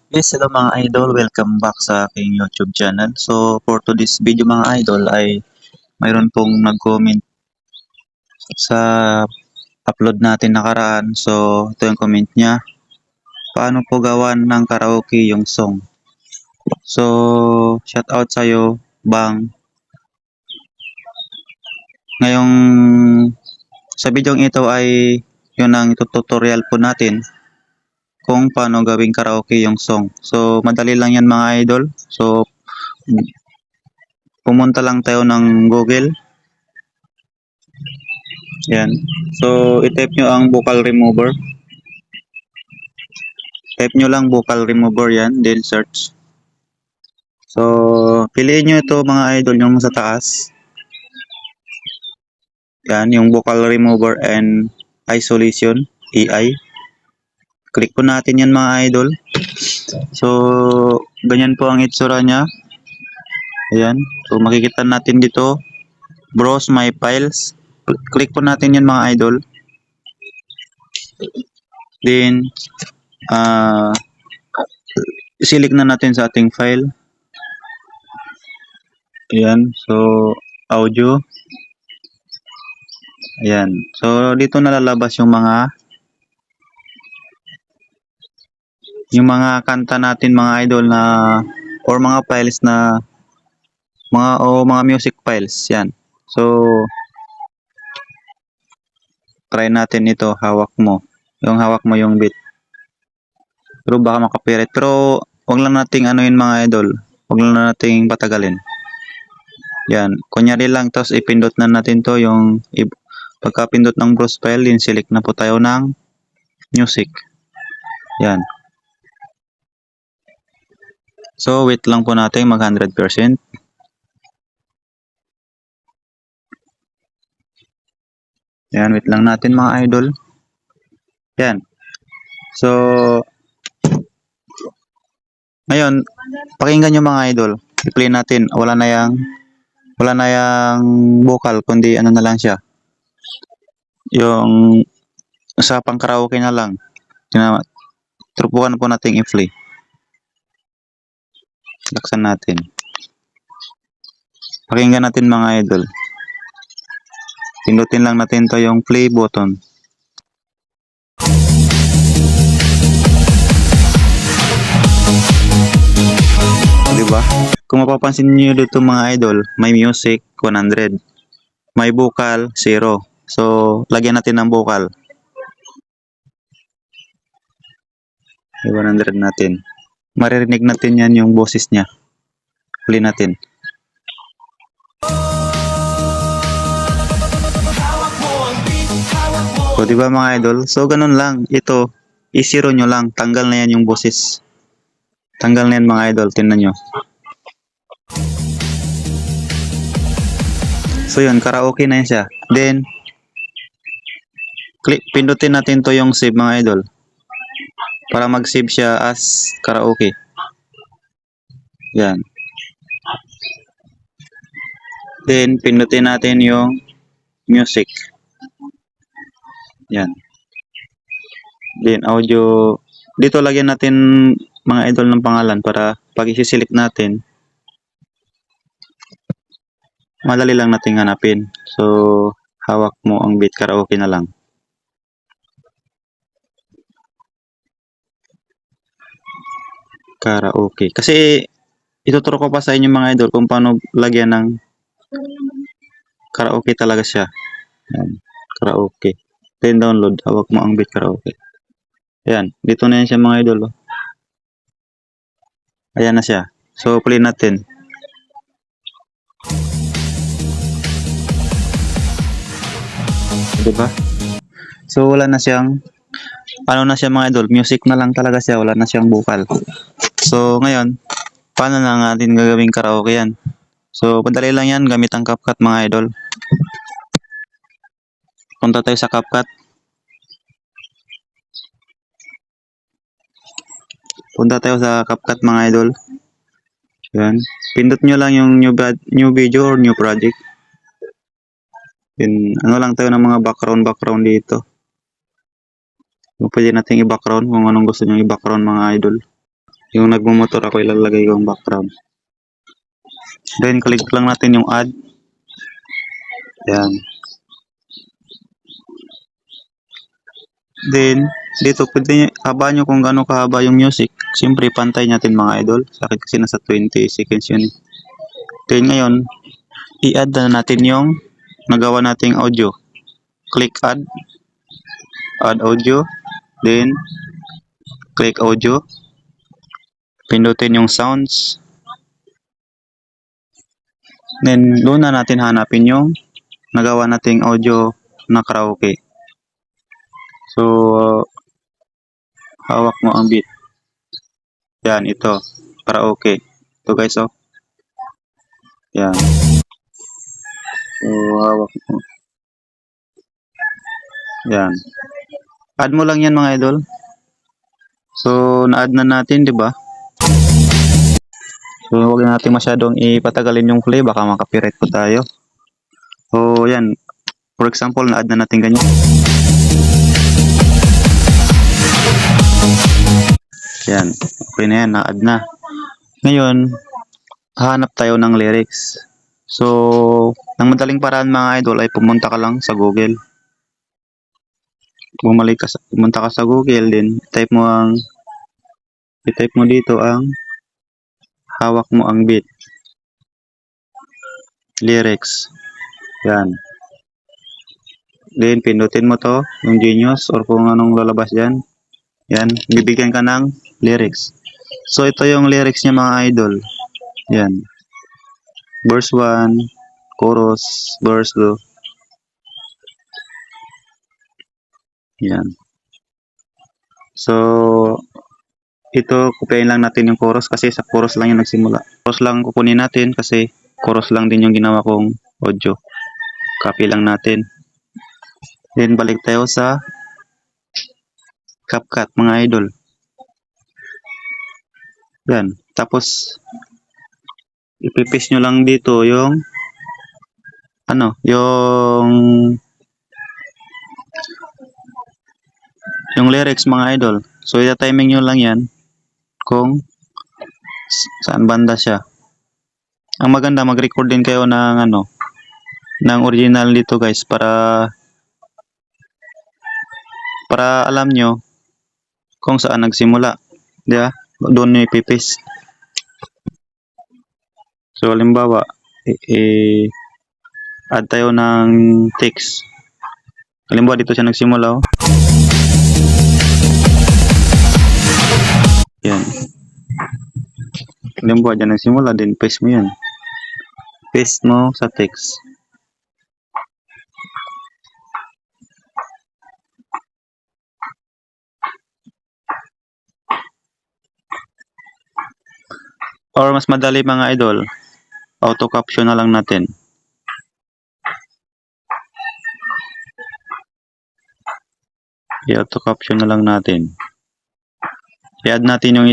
Yes, hello mga idol. Welcome back sa aking YouTube channel. So, for today's video mga idol ay mayroon pong nag-comment sa upload natin nakaraan. So, ito yung comment niya. Paano po gawan ng karaoke yung song? So, shout out sa'yo, Bang. Ngayong sa video ito ay yun ang tutorial po natin kung paano gawing karaoke yung song. So, madali lang yan mga idol. So, pumunta lang tayo ng Google. Yan. So, i-type nyo ang vocal remover. Type nyo lang vocal remover yan, then search. So, piliin nyo ito mga idol yung sa taas. Yan, yung vocal remover and isolation, AI. Click po natin yan mga idol. So, ganyan po ang itsura niya. Ayan. So, makikita natin dito, browse my files. Click po natin yan mga idol. Then, select na natin sa ating file. Ayan. So, audio. Ayan. So, dito nalalabas yung mga kanta natin mga idol na or mga files na mga music files. Yan. So, try natin ito. Hawak mo. Hawak mo yung beat. Pero baka makapirit. Pero, wag lang nating anuin mga idol. Wag lang nating patagalin. Yan. Kunyari lang, tapos ipindot na natin to yung pagkapindot ng browse file, select na po tayo ng music. Yan. So, wait lang po natin mag 100%. Yan, wait lang natin mga idol. Yan. So, ngayon, pakinggan nyo mga idol. I-play natin. Wala na yang vocal, kundi ano na lang siya. Yung sa pang karaoke na lang. Trupukan po natin i-play. Laksan natin. Pakinggan natin mga idol. Pindutin lang natin to yung play button. Diba? Kung mapapansin niyo dito mga idol, may music 100. May vocal 0. So, lagyan natin ng vocal. 100 natin. Maririnig natin yan yung boses niya. Play natin. So, diba mga idol? So, ganun lang. Ito, i-zero nyo lang. Tanggal na yan yung boses. Tanggal na yan mga idol. Tingnan nyo. So, yun. Karaoke na yan siya. Then, pindutin natin to yung save mga idol. Para mag-save siya as karaoke. Yan. Then, pindutin natin yung music. Yan. Then, audio. Dito lagyan natin mga idol ng pangalan para pag isi-select natin, madali lang natin hanapin. So, hawak mo ang beat karaoke na lang. Karaoke. Kasi, ituturo ko pa sa inyo mga idol kung paano lagyan ng karaoke talaga siya. Yan. Karaoke. Then download. Hawak mo ang beat karaoke. Ayan. Dito na yan siya mga idol. Ayan na siya. So, play natin. Diba? So, wala na siyang ano na siya mga idol. Music na lang talaga siya. Wala na siyang vocal. So, ngayon, paano na natin gagawing karaoke yan? So, padali lang yan. Gamit ang CapCut mga idol. Punta tayo sa CapCut. Punta tayo sa CapCut mga idol. Yan. Pindot nyo lang yung new video or new project. Then, ano lang tayo ng mga background dito. Pwede natin i-background kung anong gusto nyo i-background mga idol. Yung nagmumotor ako, ilalagay ko yung background. Then, click lang natin yung add. Yan. Then, dito pwede haba nyo kung gaano kahaba yung music. Siyempre, pantay natin mga idol. Sa akin kasi nasa 20 seconds yun. Then, ngayon, i-add na natin yung nagawa nating audio. Click add. Add audio. Then, click audio. Pindutin yung sounds. Then, doon na natin hanapin yung nagawa nating audio na karaoke. So, hawak mo ang beat. Yan, ito. Karaoke. Ito guys, oh. Yan. So, hawak mo. Yan. Add mo lang yan mga idol. So, na-add na natin, di ba? So, huwag na natin masyadong ipatagalin yung play. Baka makapirate po tayo. So, yan. For example, na-add na natin ganyan. Yan. Okay na yan. Na-add na. Ngayon, hahanap tayo ng lyrics. So, ng madaling paraan mga idol ay pumunta ka lang sa Google. Pumunta ka sa Google, din i-type mo dito ang hawak mo ang beat. Lyrics. Yan. Then, pindutin mo to, yung Genius or kung anong lalabas dyan. Yan. Bibigyan ka ng lyrics. So, ito yung lyrics niya mga idol. Yan. Verse 1, chorus, verse 2. Yan. So, ito, kupain lang natin yung chorus kasi sa chorus lang yung nagsimula. Chorus lang kukunin natin kasi chorus lang din yung ginawa kong audio. Copy lang natin. Then, balik tayo sa CapCut, mga idol. Yan. Tapos, ipipaste nyo lang dito yung yung lyrics mga idol. So, ita-timing nyo lang yan kung saan banda siya. Ang maganda, mag-record din kayo ng ng original dito guys para alam nyo kung saan nagsimula. Diba? Doon nyo ipipaste. So, halimbawa, add tayo ng text. Halimbawa, dito siya nagsimula. Oh. Yan. Halimbawa, dyan nagsimula, din paste mo yan. Paste mo sa text. Or mas madali mga idol, auto caption na lang natin. I-auto caption na lang natin. I-add natin yung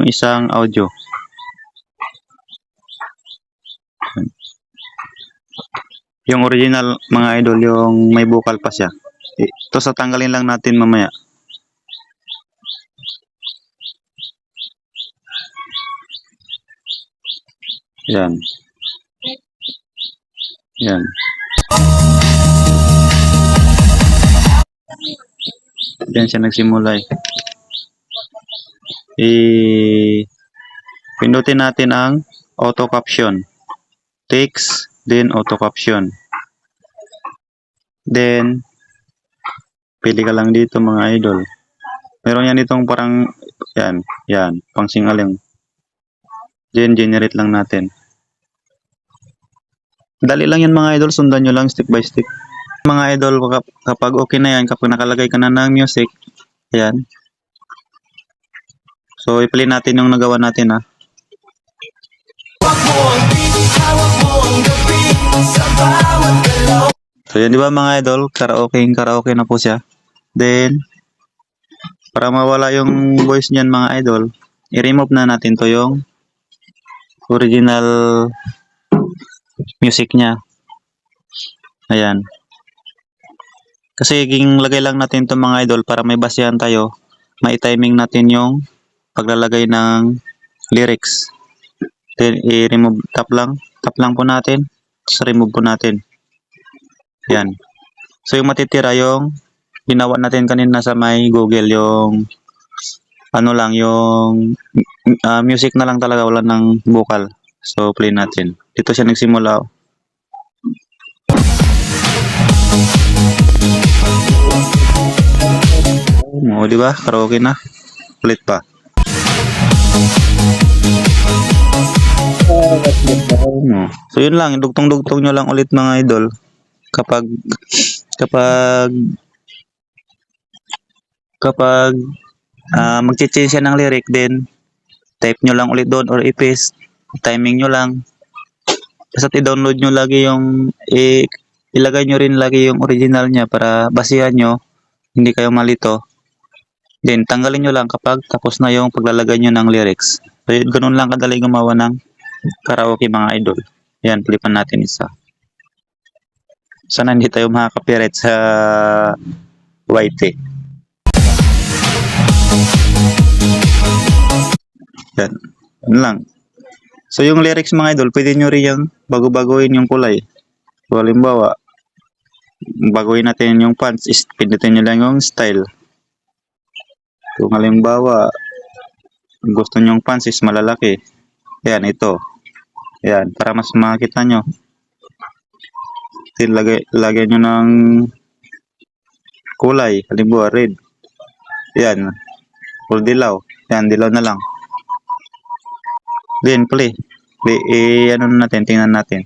isang audio. Yung original mga idol, yung may vocal pa siya. Ito sa tanggalin lang natin mamaya. Yan. Yan. Yan siya nagsimula eh. Pindutin natin ang auto caption. Text, then auto caption. Then, pili ka lang dito mga idol. Meron yan ditong parang, yan, pang singaling. Then, generate lang natin. Dali lang yan mga idol, sundan nyo lang step by step. Mga idol, kapag okay na yan, kapag nakalagay ka na ng music, yan. So, i-play natin yung nagawa natin ha. So, yan di ba mga idol, karaoke na po siya. Then, para mawala yung voice niyan mga idol, i-remove na natin to yung original music niya. Ayan. Kasi lagay lang natin to mga idol para may basihan tayo mai-timing natin yung paglalagay ng lyrics. Then, i-remove, tap lang po natin, tapos remove po natin. Yan. So, yung matitira yung ginawa natin kanina sa may Google, yung ano lang, yung music na lang talaga, wala ng vocal. So, play natin. Dito siya nagsimula. O, di ba? Karaoke na. Ulit pa. So, yun lang. Dugtong-dugtong nyo lang ulit mga idol. Kapag mag-change siya ng lyric, then type nyo lang ulit doon or i-paste. Timing nyo lang. Basta i-download nyo lagi yung ilagay nyo rin lagi yung original niya para basihan nyo, hindi kayo malito. Then tanggalin nyo lang kapag tapos na yung paglalagay nyo ng lyrics. So ganun lang kadali gumawa ng karaoke mga idol. Yan, flipan natin isa. Sana hindi tayo makaka-copyright sa YT. Yan. Yan lang. So yung lyrics mga idol, pwede nyo rin yung bago-baguhin yung kulay. So halimbawa, baguhin natin yung fonts, pindutin nyo lang yung style. Kung halimbawa, gusto nyo yung fonts is malalaki. Yan, ito. Yan, para mas makita nyo. Lagay nyo ng kulay, halimbawa red. Yan, full dilaw. Yan, dilaw na lang. Then play. Ano natin, tingnan natin.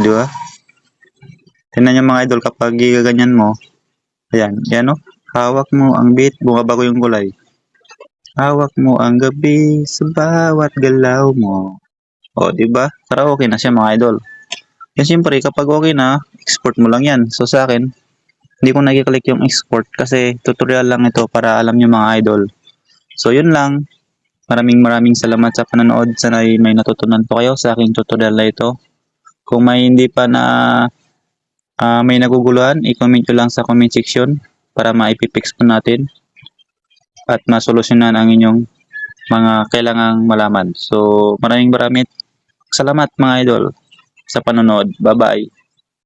Di ba? Tingnan nyo mga idol, kapag gaganyan mo, ayan, yan o, hawak mo ang beat, bumabago yung kulay. Hawak mo ang gabi sa bawat galaw mo. O, di ba? Para okay na siya mga idol. Yan siyempre, kapag okay na, export mo lang yan. So sa akin, hindi ko nag-click yung export kasi tutorial lang ito para alam nyo mga idol. So yun lang. Maraming salamat sa panonood. Sana may natutunan po kayo sa aking tutorial na ito. Kung may hindi pa na may naguguluhan, i-comment nyo lang sa comment section para maipipix po natin at masolusyonan ang inyong mga kailangang malaman. So maraming salamat mga idol sa panonood. Bye-bye.